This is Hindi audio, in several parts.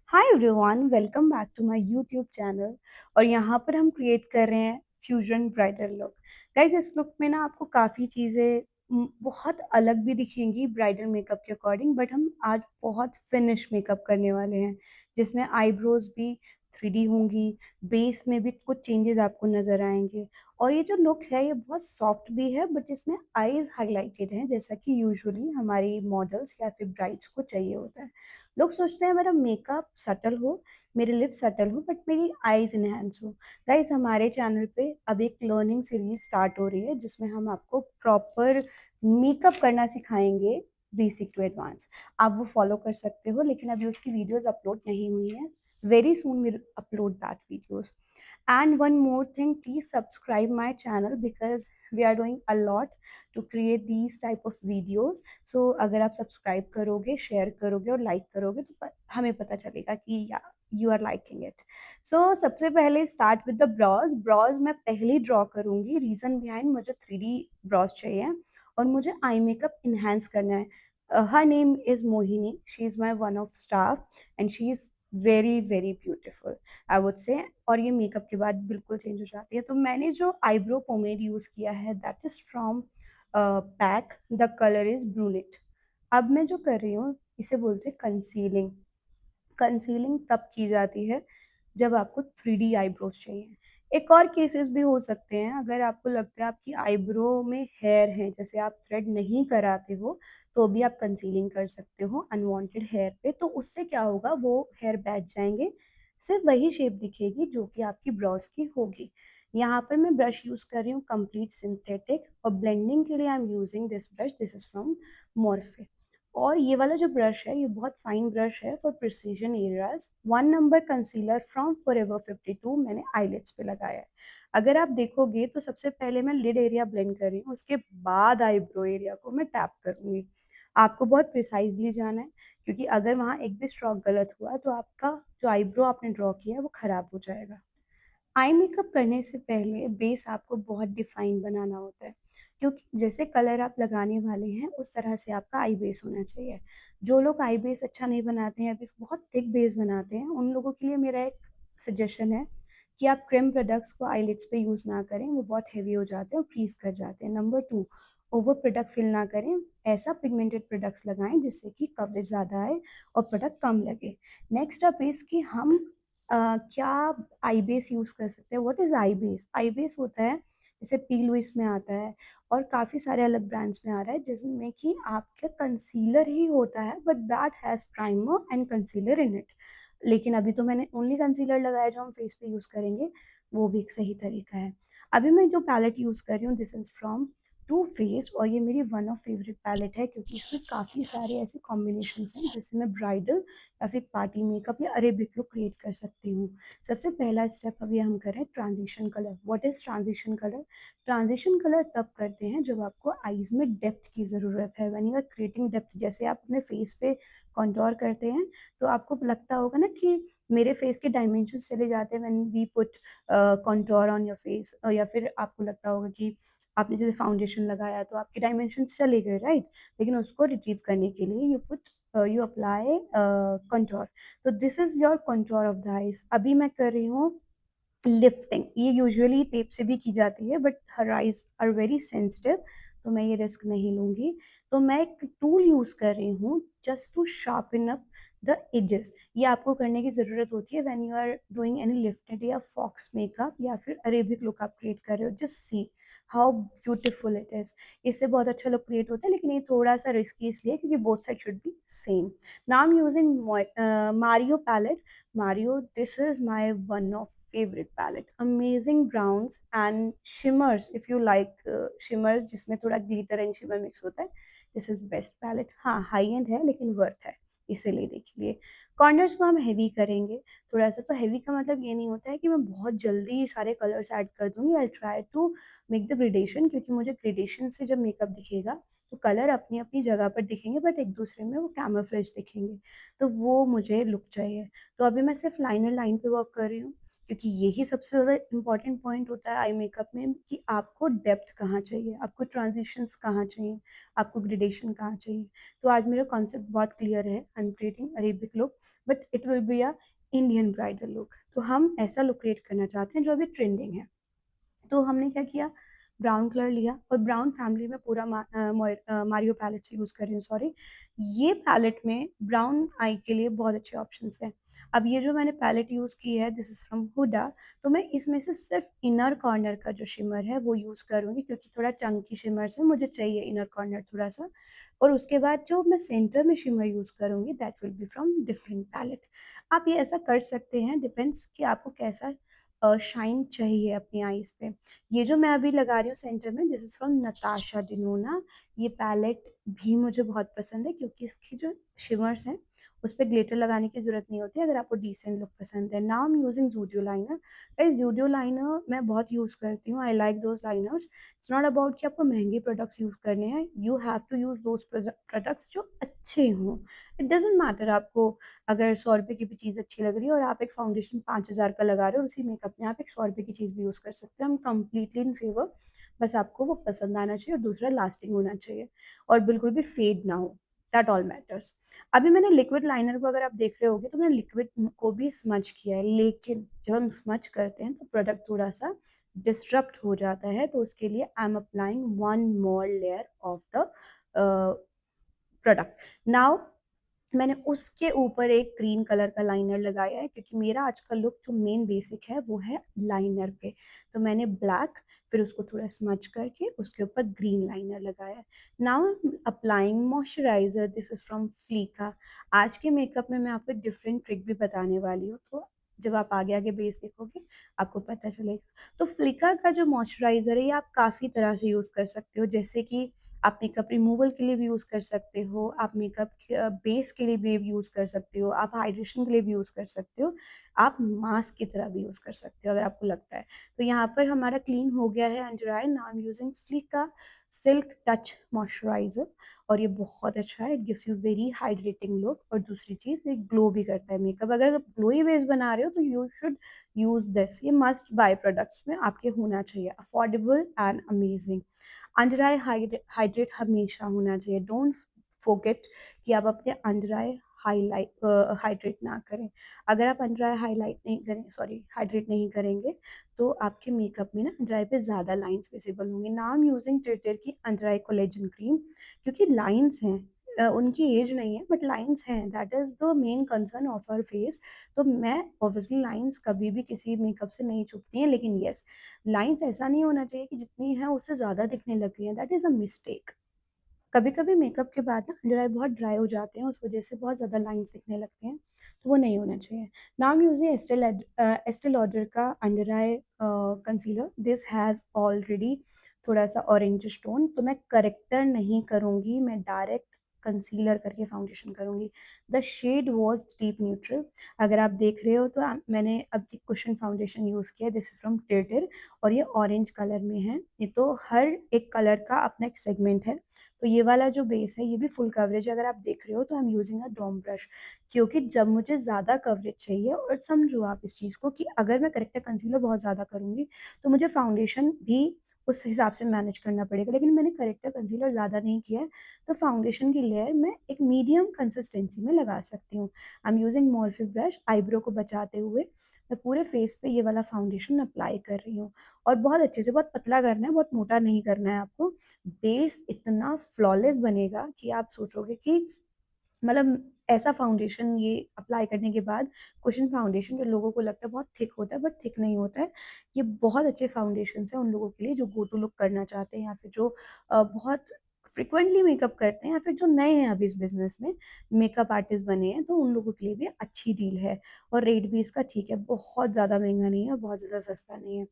Hi everyone, welcome back to my YouTube channel. और यहाँ पर हम क्रिएट कर रहे हैं फ्यूजन ब्राइडल लुक। गाइस, इस लुक में ना आपको काफ़ी चीज़ें बहुत अलग भी दिखेंगी ब्राइडल मेकअप के अकॉर्डिंग, बट हम आज बहुत फिनिश मेकअप करने वाले हैं जिसमें आईब्रोज भी 3D होंगी। बेस में भी कुछ चेंजेस आपको नज़र आएंगे। और ये जो लुक है ये बहुत सॉफ्ट भी है, बट इसमें आईज हाईलाइटेड हैं जैसा कि यूजुअली हमारी मॉडल्स या फिर ब्राइड्स को चाहिए होता है। लोग सोचते हैं मेरा मेकअप सटल हो, मेरे लिप्स सटल हो, बट मेरी आईज इनहेंस हो। गाइस, हमारे चैनल पे अब एक लर्निंग सीरीज स्टार्ट हो रही है जिसमें हम आपको प्रॉपर मेकअप करना सिखाएंगे, बेसिक टू एडवांस। आप वो फॉलो कर सकते हो, लेकिन अभी उसकी वीडियोस अपलोड नहीं हुई हैं। Very soon will upload that videos. And one more thing, please subscribe my channel because we are doing a lot to create these type of videos. So अगर आप सब्सक्राइब करोगे, शेयर करोगे और लाइक करोगे तो हमें पता चलेगा कि यू आर लाइकिंग इट। सो सबसे पहले start with the brows. Brows मैं पहले ड्रॉ करूँगी। रीज़न बिहाइंड, मुझे 3D ब्रॉज चाहिए और मुझे आई मेकअप इन्हेंस करना है। Her name is Mohini, she is my one of staff and she is very very beautiful, I would say. और ये मेकअप के बाद बिल्कुल चेंज हो जाती है। तो मैंने जो आईब्रो पोमेड यूज़ किया है that is from pack, the colour is brunette. अब मैं जो कर रही हूँ इसे बोलते हैं कंसीलिंग। कंसीलिंग तब की जाती है जब आपको 3D आईब्रोज चाहिए। एक और केसेस भी हो सकते हैं, अगर आपको लगता है आपकी आईब्रो में हेयर है, जैसे आप थ्रेड नहीं कराते हो, तो भी आप कंसीलिंग कर सकते हो अनवांटेड हेयर पे। तो उससे क्या होगा, वो हेयर बैठ जाएंगे, सिर्फ वही शेप दिखेगी जो कि आपकी ब्रोज की होगी। यहाँ पर मैं ब्रश यूज़ कर रही हूँ कंप्लीट सिंथेटिक, और ब्लेंडिंग के लिए I am using this brush, this is from Morphe. और ये वाला जो ब्रश है ये बहुत फाइन ब्रश है for precision areas. 1 number concealer from Forever 52 मैंने आईलिड्स पे लगाया है। अगर आप देखोगे तो सबसे पहले मैं लिड एरिया ब्लेंड कर रही हूँ, उसके बाद आईब्रो एरिया को मैं टैप करूँगी। आपको बहुत प्रिसाइजली जाना है, क्योंकि अगर वहाँ एक भी स्ट्रोक गलत हुआ तो आपका जो आईब्रो आपने ड्रॉ किया है वो ख़राब हो जाएगा। आई मेकअप करने से पहले बेस आपको बहुत डिफाइन बनाना होता है, क्योंकि जैसे कलर आप लगाने वाले हैं उस तरह से आपका आई बेस होना चाहिए। जो लोग आई बेस अच्छा नहीं बनाते हैं, अभी बहुत थिक बेस बनाते हैं, उन लोगों के लिए मेरा एक सजेशन है कि आप क्रीम प्रोडक्ट्स को आईलिड्स पे यूज़ ना करें, वो बहुत हैवी हो जाते हैं और फ्रीज कर जाते हैं। नंबर 2, ओवर प्रोडक्ट फिल ना करें। ऐसा पिगमेंटेड प्रोडक्ट्स लगाएं जिससे कि कवरेज ज़्यादा आए और प्रोडक्ट कम लगे। नेक्स्ट अप इज़ कि हम क्या आई बेस यूज़ कर सकते हैं। What is I base? I base होता है, जैसे पी लुइस में आता है और काफ़ी सारे अलग ब्रांड्स में आ रहा है, जिसमें कि आपका कंसीलर ही होता है but that has primer and concealer in it. लेकिन अभी तो मैंने ओनली कंसीलर लगाया जो हम फेस पे यूज़ करेंगे, वो भी एक सही तरीका है। अभी मैं जो पैलेट यूज़ कर रही हूँ this is from Too Faced, और ये मेरी वन ऑफ फेवरेट पैलेट है क्योंकि इसमें काफ़ी सारे ऐसे कॉम्बिनेशंस हैं जिससे मैं ब्राइडल या फिर पार्टी मेकअप या अरेबिक लुक क्रिएट कर सकती हूँ। सबसे पहला स्टेप अभी हम करें transition colour. What is transition colour? Transition colour तब करते हैं जब आपको आईज में डेप्थ की ज़रूरत है, when you are creating depth. जैसे आप अपने फेस पे कॉन्टोर करते हैं तो आपको लगता होगा ना कि मेरे फेस के डायमेंशंस चले जाते हैं when we put contour on your face, या फिर आपको लगता होगा कि आपने जैसे फाउंडेशन लगाया तो आपके डायमेंशंस चले गए, राइट? लेकिन उसको रिट्रीव करने के लिए यू अप्लाई कंटूर। तो this is your contour of the eyes. अभी मैं कर रही हूँ लिफ्टिंग। ये यूजुअली टेप से भी की जाती है, but her eyes are very sensitive, तो मैं ये रिस्क नहीं लूँगी। तो मैं एक टूल यूज़ कर रही हूँ just to sharpen up the edges. ये आपको करने की ज़रूरत होती है when you are doing any lifted या फॉक्स मेकअप या फिर अरेबिक लुक आप क्रिएट कर रहे हो। Just see how beautiful it is. इससे बहुत अच्छा लुक क्रिएट होता है, लेकिन ये थोड़ा सा रिस्की इसलिए क्योंकि both side should be same. Now I am using Mario palette. Mario, this is my one of favorite palette. Amazing browns and shimmers. If you like shimmers जिसमें थोड़ा glitter and shimmer mix होता है, this is best palette. हाँ, high end है लेकिन worth है इसे लेने के लिए। कॉर्नर्स को हम हैवी करेंगे थोड़ा सा। तो हैवी का मतलब ये नहीं होता है कि मैं बहुत जल्दी सारे कलर्स ऐड कर दूंगी। I try to make the gradation, क्योंकि मुझे ग्रेडेशन से जब मेकअप दिखेगा तो कलर अपनी अपनी जगह पर दिखेंगे बट एक दूसरे में वो कैमोफ्लेज दिखेंगे। तो वो मुझे लुक चाहिए। तो अभी मैं सिर्फ लाइनर लाइन पे वर्क कर रही हूँ। क्योंकि यही सबसे ज़्यादा इम्पोर्टेंट पॉइंट होता है आई मेकअप में कि आपको डेप्थ कहाँ चाहिए, आपको ट्रांजिशंस कहाँ चाहिए, आपको ग्रेडेशन कहाँ चाहिए। तो आज मेरा कॉन्सेप्ट बहुत क्लियर है, I am creating Arabic look but it will be a Indian bridal look. तो हम ऐसा लुक क्रिएट करना चाहते हैं जो अभी ट्रेंडिंग है। तो हमने क्या किया, ब्राउन कलर लिया और ब्राउन फैमिली में पूरा मारियो पैलेट से यूज़ कर रही हूँ, सॉरी। ये पैलेट में ब्राउन आई के लिए बहुत अच्छे ऑप्शंस हैं। अब ये जो मैंने पैलेट यूज़ की है दिस इज़ फ्रॉम हुडा, तो मैं इसमें से सिर्फ इनर कॉर्नर का जो शिमर है वो यूज़ करूँगी क्योंकि थोड़ा चंकी शिमर्स है, मुझे चाहिए इनर कॉर्नर थोड़ा सा। और उसके बाद जो मैं सेंटर में शिमर यूज़ करूँगी that will be from different palette. आप ये ऐसा कर सकते हैं, डिपेंड्स कि आपको कैसा शाइन चाहिए अपनी आईज़ पे। ये जो मैं अभी लगा रही हूँ सेंटर में दिस इज़ फ्रॉम नताशा डिनोना। ये पैलेट भी मुझे बहुत पसंद है क्योंकि इसकी जो शिमर्स हैं उस पे ग्लिटर लगाने की ज़रूरत नहीं होती अगर आपको डिसेंट लुक पसंद है। Now I am using Zudio liner. Guys Zudio liner मैं बहुत यूज़ करती हूँ, I like those liners. It's not about कि आपको महंगे प्रोडक्ट्स यूज़ करने हैं, you have to use those products जो अच्छे हों। इट डज़न्ट मैटर आपको अगर 100 रुपए की भी चीज़ अच्छी लग रही है और आप एक फाउंडेशन 5000 का लगा रहे हो और उसी मेकअप में आप एक 100 रुपए की चीज़ भी यूज़ कर सकते हो। I am completely in favour. बस आपको वो पसंद आना चाहिए और दूसरा लास्टिंग होना चाहिए और बिल्कुल भी फेड ना हो, दैट ऑल मैटर्स। अभी मैंने लिक्विड लाइनर को अगर आप देख रहे होगे तो मैंने लिक्विड को भी स्मज किया है, लेकिन जब हम स्मज करते हैं तो प्रोडक्ट थोड़ा-सा डिसरप्ट हो जाता है, तो उसके लिए I am applying one more layer of the product. Now मैंने उसके ऊपर एक ग्रीन कलर का लाइनर लगाया है क्योंकि मेरा आज का लुक जो मेन बेसिक है वो है लाइनर पे। तो मैंने ब्लैक फिर उसको थोड़ा स्मच करके उसके ऊपर ग्रीन लाइनर लगाया है। Now applying moisturizer this is from Flicka. आज के मेकअप में मैं आपको एक डिफरेंट ट्रिक भी बताने वाली हूँ, तो जब आप आगे-आगे बेस देखोगे आपको पता चलेगा। तो फ्लीका का जो मॉइस्चराइज़र है ये आप काफ़ी तरह से यूज़ कर सकते हो, जैसे कि आप मेकअप रिमूवल के लिए भी यूज़ कर सकते हो, आप मेकअप बेस के लिए भी यूज़ कर सकते हो, आप हाइड्रेशन के लिए भी यूज़ कर सकते हो, आप मास्क की तरह भी यूज़ कर सकते हो अगर आपको लगता है। तो यहाँ पर हमारा क्लीन हो गया है under eye. Now I am using Flicka silk touch moisturizer और ये बहुत अच्छा है, it gives you very hydrating look और दूसरी चीज़ ये ग्लो भी करता है मेकअप। अगर आप ग्लोई बेस बना रहे हो तो यू शुड यूज़ दिस, ये मस्ट बाय प्रोडक्ट्स में आपके होना चाहिए, affordable and amazing. Under I hydrate हमेशा होना चाहिए, डोंट फॉरगेट कि आप अपने अंडर आई हाइड्रेट ना करें। अगर आप अंडर आई हाइलाइट नहीं करें, सॉरी हाइड्रेट नहीं करेंगे तो आपके मेकअप में ना अंडर आई पे ज़्यादा लाइंस विजिबल होंगी। Now I am using Twitter की अंडर आई कोलेजन क्रीम क्योंकि लाइंस हैं, उनकी एज नहीं है बट लाइंस हैं, that is the main concern of our face. तो मैं ऑब्वियसली लाइंस कभी भी किसी मेकअप से नहीं छुपती हैं, लेकिन येस लाइन्स ऐसा नहीं होना चाहिए कि जितनी है उससे ज़्यादा दिखने लग गई हैं, दैट इज़ अ मिस्टेक। कभी-कभी मेकअप के बाद ना अंडर आई बहुत ड्राई हो जाते हैं, उस वजह से बहुत ज़्यादा लाइन्स दिखने लगते हैं, तो वो नहीं होना चाहिए। Now I am using Estee Lauder का under eye concealer, this has already थोड़ा-सा ऑरेंजिश टोन, तो मैं करेक्टर नहीं करूँगी, मैं डायरेक्ट कंसीलर करके फाउंडेशन करूँगी। The shade was deep neutral. अगर आप देख रहे हो तो मैंने अभी कुशन फाउंडेशन यूज़ किया है, दिस इज़ फ्रॉम टिल्टर और ये ऑरेंज कलर में है। ये तो हर एक कलर का अपना एक सेगमेंट है। तो ये वाला जो बेस है ये भी फुल कवरेज है, अगर आप देख रहे हो तो I am using a dome brush क्योंकि जब मुझे ज़्यादा कवरेज चाहिए और समझो आप इस चीज़ को कि अगर मैं करेक्टर कंसीलर बहुत ज़्यादा करूँगी तो मुझे फाउंडेशन भी उस हिसाब से मैनेज करना पड़ेगा, लेकिन मैंने करेक्टर कंसीलर ज़्यादा नहीं किया है तो फाउंडेशन की लेयर मैं एक मीडियम कंसिस्टेंसी में लगा सकती हूँ। I am using Morphe brush eyebrow को बचाते हुए मैं पूरे फेस पे ये वाला फाउंडेशन अप्लाई कर रही हूँ और बहुत अच्छे से, बहुत पतला करना है, बहुत मोटा नहीं करना है आपको। बेस इतना फ्लॉलेस बनेगा कि आप सोचोगे कि मतलब ऐसा फाउंडेशन ये अप्लाई करने के बाद कुशन फाउंडेशन जो लोगों को लगता है बहुत थिक होता है बट थिक नहीं होता है। ये बहुत अच्छे फाउंडेशंस हैं उन लोगों के लिए जो गो टू लुक करना चाहते हैं या फिर जो बहुत फ्रीक्वेंटली मेकअप करते हैं या फिर जो नए हैं अभी इस बिज़नेस में, मेकअप आर्टिस्ट बने हैं, तो उन लोगों के लिए भी अच्छी डील है और रेट भी इसका ठीक है, बहुत ज़्यादा महँगा नहीं है, बहुत ज़्यादा सस्ता नहीं है।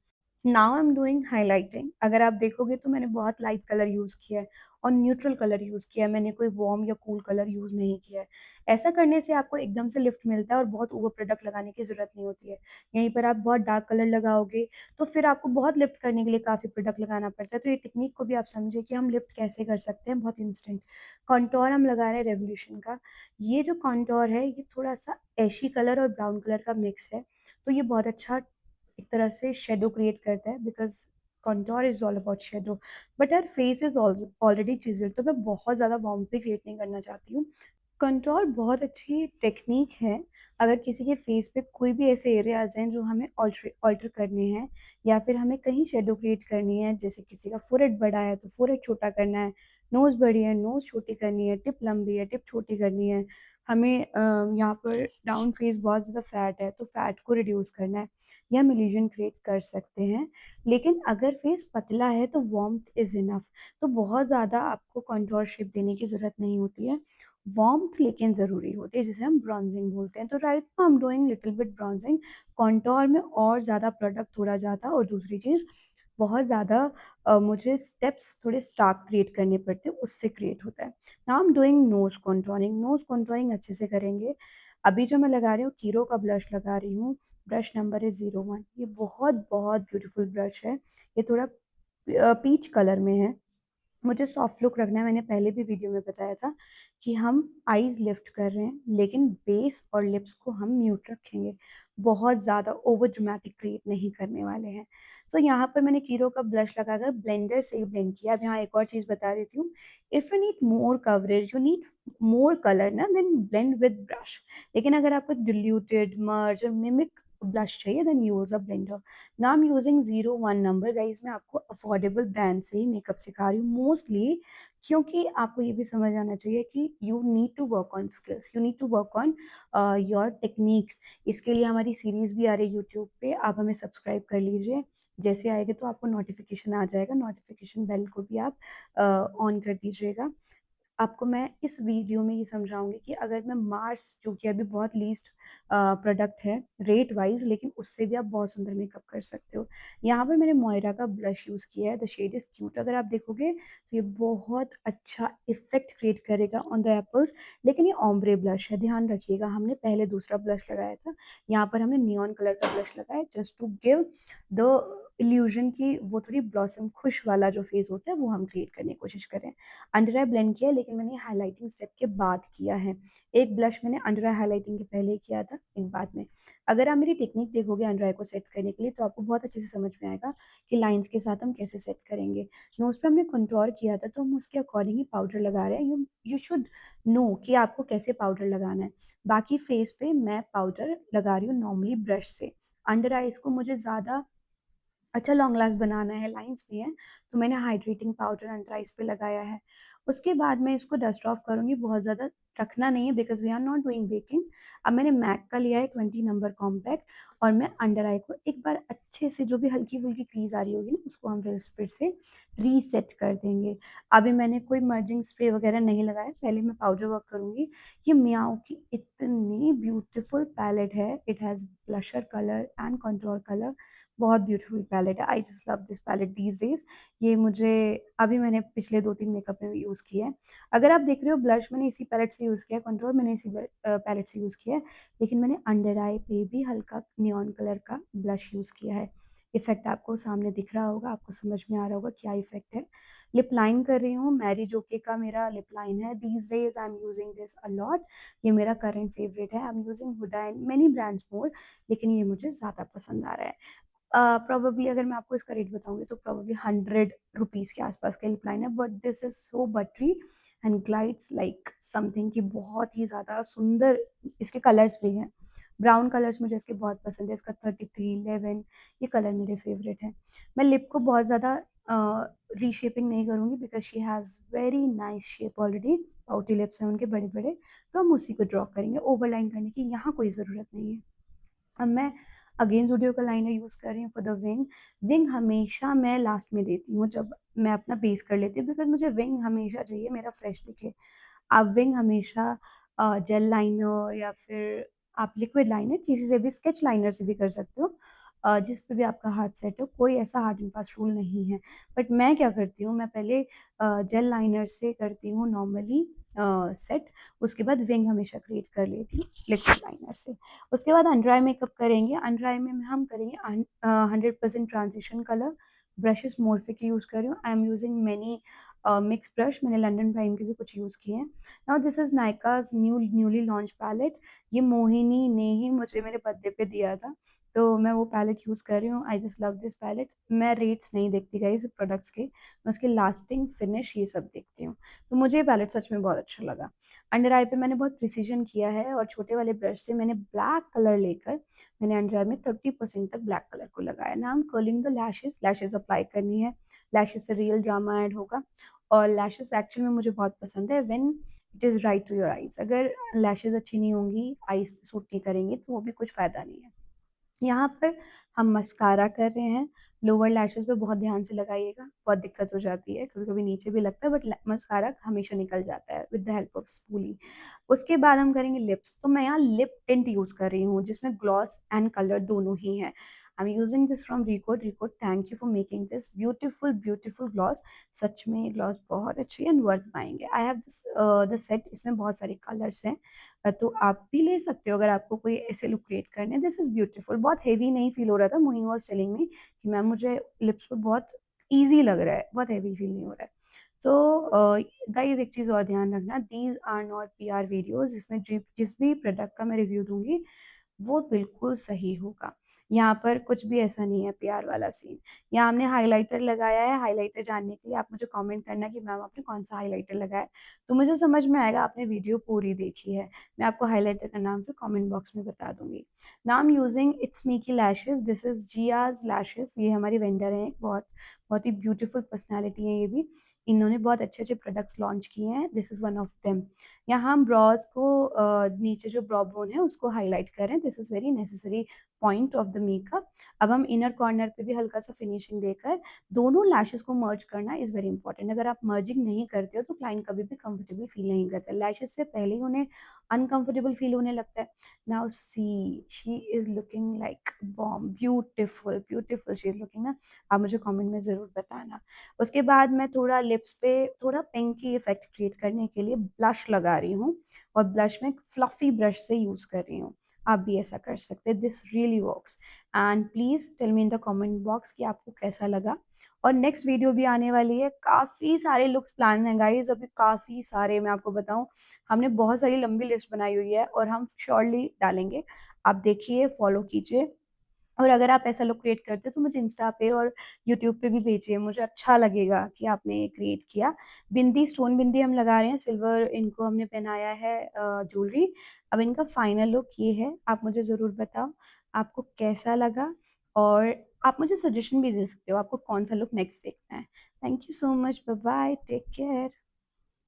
Now I am doing highlighting. अगर आप देखोगे तो मैंने बहुत लाइट कलर यूज़ किया है और न्यूट्रल कलर यूज़ किया है, मैंने कोई वार्म या कूल कलर यूज़ नहीं किया है। ऐसा करने से आपको एकदम से लिफ्ट मिलता है और बहुत ओवर प्रोडक्ट लगाने की ज़रूरत नहीं होती है। यहीं पर आप बहुत डार्क कलर लगाओगे तो फिर आपको बहुत लिफ्ट करने के लिए काफ़ी प्रोडक्ट लगाना पड़ता है। तो ये टेक्नीक को भी आप समझिए कि हम लिफ्ट कैसे कर सकते हैं बहुत इंस्टेंट। कॉन्टोर हम लगा रहे हैं रेवोल्यूशन का। ये जो कॉन्टोर है ये थोड़ा-सा ऐशी कलर और ब्राउन कलर का मिक्स है, तो ये बहुत अच्छा एक तरह से शेडो क्रिएट करता है, because contour is all about shadow, but our face is also already chiselled, तो मैं बहुत ज़्यादा वार्मथ भी क्रिएट नहीं करना चाहती हूँ। कंटूर बहुत अच्छी टेक्नीक है, अगर किसी के फेस पे कोई भी ऐसे एरियाज़ हैं जो हमें ऑल्टर करने हैं, या फिर हमें कहीं शेडो क्रिएट करनी है, जैसे किसी का फोरहेड बड़ा है तो फोरहेड छोटा करना है, नोज़ बड़ी है नोज़ छोटी करनी है, टिप लंबी है टिप छोटी करनी है, हमें यहाँ पर डाउन फेस बहुत ज़्यादा फैट है तो फैट को रिड्यूस करना है, या हम इल्यूजन क्रिएट कर सकते हैं। लेकिन अगर फेस पतला है तो वार्मथ इज़ इनफ, तो बहुत ज़्यादा आपको कंटूर शेप देने की ज़रूरत नहीं होती है। वार्मथ लेकिन ज़रूरी होती है, जिसे हम ब्रॉन्जिंग बोलते हैं। तो right now I am doing little bit bronzing. Contour में और ज़्यादा प्रोडक्ट थोड़ा ज़्यादा, और दूसरी चीज़ बहुत ज़्यादा मुझे स्टेप्स थोड़े स्टार्क क्रिएट करने पड़ते हैं, उससे क्रिएट होता है। Now I am doing nose contouring. Nose contouring अच्छे से करेंगे। अभी जो मैं लगा रही हूँ, कीरो का ब्लश लगा रही हूँ। Brush number is 01। ये बहुत बहुत ब्यूटीफुल ब्रश है। ये थोड़ा पीच कलर में है। मुझे सॉफ्ट लुक रखना है, मैंने पहले भी वीडियो में बताया था कि हम आईज़ लिफ्ट कर रहे हैं, लेकिन बेस और लिप्स को हम म्यूट रखेंगे। बहुत ज़्यादा ओवर ड्रामेटिक क्रिएट नहीं करने वाले हैं। तो यहाँ पर मैंने कीरो का ब्लश लगाकर ब्लेंडर से ही ब्लेंड किया। अब यहाँ एक और चीज़ बता देती हूँ, if you need more coverage, you need more colour ना, देन ब्लेंड विद ब्रश। लेकिन अगर आपको डिल्यूटेड, मर्ज और मिमिक ब्लश चाहिए, then use a blender. Now I am using 01 number. Guys, मैं आपको अफोर्डेबल ब्रांड से ही मेकअप सिखा रही हूँ मोस्टली, क्योंकि आपको ये भी समझ आना चाहिए कि you need to work on skills, you need to work on your techniques. इसके लिए हमारी सीरीज़ भी आ रही है यूट्यूब पे, आप हमें सब्सक्राइब कर लीजिए। जैसे आएगा तो आपको नोटिफिकेशन आ जाएगा, नोटिफिकेशन बेल को भी आप ऑन कर दीजिएगा। आपको मैं इस वीडियो में ये समझाऊँगी कि अगर मैं मार्स, जो कि अभी बहुत लीस्ट प्रोडक्ट है रेट वाइज़, लेकिन उससे भी आप बहुत सुंदर मेकअप कर सकते हो। यहाँ पर मैंने मोयरा का ब्लश यूज़ किया है, द शेड इज़ क्यूट। अगर आप देखोगे तो ये बहुत अच्छा इफ़ेक्ट क्रिएट करेगा ऑन द एपल्स, लेकिन ये ओम्ब्रे ब्लश है, ध्यान रखिएगा। हमने पहले दूसरा ब्लश लगाया था, यहाँ पर हमने नियॉन कलर का ब्लश लगाया just to give the illusion की वो थोड़ी ब्लॉसम खुश वाला जो फेस होता है वो हम क्रिएट करने की कोशिश करें। अंडर आई ब्लेंड किया है, लेकिन मैंने हाइलाइटिंग स्टेप के बाद किया है। एक ब्लश मैंने अंडर आई हाइलाइटिंग के पहले किया था, एक बाद में। अगर आप मेरी टेक्निक देखोगे अंडर आई को सेट करने के लिए, तो आपको बहुत अच्छे से समझ में आएगा कि लाइन्स के साथ हम कैसे सेट करेंगे। नोज़ पे हमने कंटूर किया था, तो हम उसके अकॉर्डिंग ही पाउडर लगा रहे हैं। यू शुड नो कि आपको कैसे पाउडर लगाना है। बाकी फेस पे मैं पाउडर लगा रही हूँ नॉर्मली ब्रश से। अंडर आइज़ को मुझे ज़्यादा अच्छा लॉन्ग लास्ट बनाना है, लाइन्स भी हैं, तो मैंने हाइड्रेटिंग पाउडर अंडर आइज़ पे लगाया है। उसके बाद मैं इसको डस्ट ऑफ करूँगी, बहुत ज़्यादा रखना नहीं है because we are not doing baking. अब मैंने मैक का लिया है 20 नंबर कॉम्पैक्ट, और मैं अंडर आई को एक बार अच्छे से, जो भी हल्की-फुल्की क्रीज़ आ रही होगी ना, उसको हम फिर से रीसेट कर देंगे। अभी मैंने कोई मर्जिंग स्प्रे वगैरह नहीं लगाया, पहले मैं पाउडर वर्क करूँगी। ये मियाओ की इतनी ब्यूटीफुल पैलेट है, it has blusher colour and contour colour. बहुत ब्यूटीफुल पैलेट है। I just love this palette these days. ये मुझे अभी मैंने पिछले 2-3 मेकअप में यूज़ किया है। अगर आप देख रहे हो, ब्लश मैंने इसी पैलेट से यूज़ किया है, कंटूर मैंने इसी पैलेट से यूज़ किया है, लेकिन मैंने अंडर आई पे भी हल्का नियॉन कलर का ब्लश यूज़ किया है। इफ़ेक्ट आपको सामने दिख रहा होगा, आपको समझ में आ रहा होगा क्या इफ़ेक्ट है। लिप लाइन कर रही हूँ, मैरी जोके का मेरा लिप लाइन है। These days I am using this a lot. ये मेरा करंट फेवरेट है। I am using Huda and many brands more, लेकिन ये मुझे ज़्यादा पसंद आ रहा है। प्रोबेबली अगर मैं आपको इसका रेट बताऊँगी तो प्रोबेबली 100 रुपीज़ के आस-पास का लिप लाइन है, but this is so buttery and glides like something, कि बहुत ही ज़्यादा सुंदर इसके कलर्स भी हैं। ब्राउन कलर्स मुझे इसके बहुत पसंद है, इसका 33, 11 ये कलर मेरे फ़ेवरेट हैं। मैं लिप को बहुत ज़्यादा रीशेपिंग नहीं करूँगी because she has very nice shape already, pouty lips हैं उनके बड़े-बड़े, तो हम उसी को ड्रॉ करेंगे, ओवरलाइन करने की यहाँ कोई ज़रूरत नहीं है। अब मैं अगेन ज़ूडियो का लाइनर यूज़ कर रही हूँ फॉर द विंग। विंग हमेशा मैं लास्ट में देती हूँ जब मैं अपना बेस कर लेती हूँ, बिकॉज़ मुझे विंग हमेशा चाहिए मेरा फ्रेश दिखे। आप विंग हमेशा जेल लाइनर या फिर आप लिक्विड लाइनर किसी से भी, स्केच लाइनर से भी कर सकते हो, जिस पे भी आपका हाथ सेट हो, कोई ऐसा हार्ड एंड फास्ट रूल नहीं है। बट मैं क्या करती हूँ, मैं पहले जेल लाइनर से करती हूँ नॉर्मली सेट, उसके बाद विंग हमेशा क्रिएट कर लेती हूँ लिक्विड लाइनर से। उसके बाद अंडर आई मेकअप करेंगे। अंडर आई में हम करेंगे 100% ट्रांजिशन कलर। ब्रशेस मोरफे की यूज़ कर रही हूँ। I am using many mix brush, मैंने लंडन प्राइम के भी कुछ यूज़ किए हैं। Now this is Nykaa's newly launch palette. ये मोहिनी ने ही मुझे मेरे बर्थडे पे दिया था, तो मैं वो पैलेट यूज़ कर रही हूँ। I just love this palette. मैं रेट्स नहीं देखती गाइस प्रोडक्ट्स के, मैं उसकी लास्टिंग, फिनिश ये सब देखती हूँ। तो मुझे ये पैलेट सच में बहुत अच्छा लगा। अंडर आई पे मैंने बहुत प्रिसिजन किया है और छोटे वाले ब्रश से मैंने ब्लैक कलर लेकर मैंने अंडर आई में 30% तक ब्लैक कलर को लगाया। Now I M curling the lashes, lashes apply करनी है। लैशेज़ से रियल ड्रामा ऐड होगा और लैशेज़ एक्चुअल में मुझे बहुत पसंद है when it is right to your eyes. अगर लैशेज़ अच्छी नहीं होंगी, आईज़ पे सूट नहीं करेंगी तो वो भी कुछ फ़ायदा नहीं है। यहाँ पर हम मस्कारा कर रहे हैं। लोअर लैशेज़ पे बहुत ध्यान से लगाइएगा, बहुत दिक्कत हो जाती है, कभी-कभी नीचे भी लगता है बट ल मस्कारा हमेशा निकल जाता है with the help of spoolie. उसके बाद हम करेंगे लिप्स, तो मैं यहाँ लिप टिंट यूज़ कर रही हूँ जिसमें ग्लॉस एंड कलर दोनों ही हैं। I am using this from Recode. Recode thank you for making this beautiful, beautiful gloss. सच में ये ग्लॉस बहुत अच्छी है एंड वर्थ बाइंग है। I have this the set, इसमें बहुत सारे कलर्स हैं। तो आप भी ले सकते हो अगर आपको कोई ऐसे लुक क्रिएट करने हैं। दिस इज़ ब्यूटीफुल, बहुत हेवी नहीं फील हो रहा था। मोहिनी वाज़ टेलिंग मी कि मैम मुझे लिप्स पे बहुत ईज़ी लग रहा है, बहुत हेवी फील नहीं हो रहा है। तो गाइज़ एक चीज़ और ध्यान रखना, these are not PR videos. इसमें जिस भी प्रोडक्ट का मैं रिव्यू दूँगी वो बिल्कुल सही होगा। यहाँ पर कुछ भी ऐसा नहीं है प्यार वाला सीन। यहाँ हमने हाइलाइटर लगाया है, हाइलाइटर जानने के लिए आप मुझे कमेंट करना कि मैम आपने कौन-सा हाइलाइटर लगाया है, तो मुझे समझ में आएगा आपने वीडियो पूरी देखी है। मैं आपको हाइलाइटर का नाम फिर कमेंट बॉक्स में बता दूँगी। Now I am using it's me की लैशेज़, दिस इज़ जियाज़ लैशेज़। ये हमारी वेंडर हैं, बहुत बहुत ही ब्यूटीफुल पर्सनैलिटी है ये भी। इन्होंने बहुत अच्छे-अच्छे प्रोडक्ट्स लॉन्च किए हैं, this is one of them. यहाँ हम ब्रोज़ को नीचे जो ब्रो बोन है उसको हाइलाइट कर रहे हैं, this is very necessary point of the makeup. अब हम इनर कॉर्नर पे भी हल्का-सा फिनिशिंग देकर दोनों लैशेज़ को मर्ज करना इज़ वेरी इंपॉर्टेंट। अगर आप मर्जिंग नहीं करते हो तो क्लाइंट कभी भी कंफर्टेबल फील नहीं करता। लैशेज़ से पहले ही उन्हें अनकंफर्टेबल फील होने लगता है। Now see, she is looking like bomb, beautiful, beautiful she is looking ना। आप मुझे कमेंट में ज़रूर बताना। उसके बाद मैं थोड़ा लिप्स पे थोड़ा पिंकी इफ़ेक्ट क्रिएट करने के लिए ब्लश लगा रही हूँ और ब्लश में फ्लफ़ी ब्रश से यूज़ कर रही हूँ। आप भी ऐसा कर सकते हैं, this really works. And please tell me in the comment box कि आपको कैसा लगा। और नेक्स्ट वीडियो भी आने वाली है, काफ़ी सारे लुक्स प्लान हैं गाइज़, अभी काफ़ी सारे मैं आपको बताऊँ, हमने बहुत सारी लंबी लिस्ट बनाई हुई है और हम श्योरली डालेंगे। आप देखिए, फॉलो कीजिए और अगर आप ऐसा लुक क्रिएट करते हो तो मुझे इंस्टा पे और यूट्यूब पे भी भेजिए, मुझे अच्छा लगेगा कि आपने ये क्रिएट किया। बिंदी, स्टोन बिंदी हम लगा रहे हैं, सिल्वर इनको हमने पहनाया है ज्वेलरी। अब इनका फाइनल लुक ये है, आप मुझे ज़रूर बताओ आपको कैसा लगा और आप मुझे सजेशन भी दे सकते हो, आपको कौन-सा लुक नेक्स्ट देखना है। Thank you so much, bye bye, take care.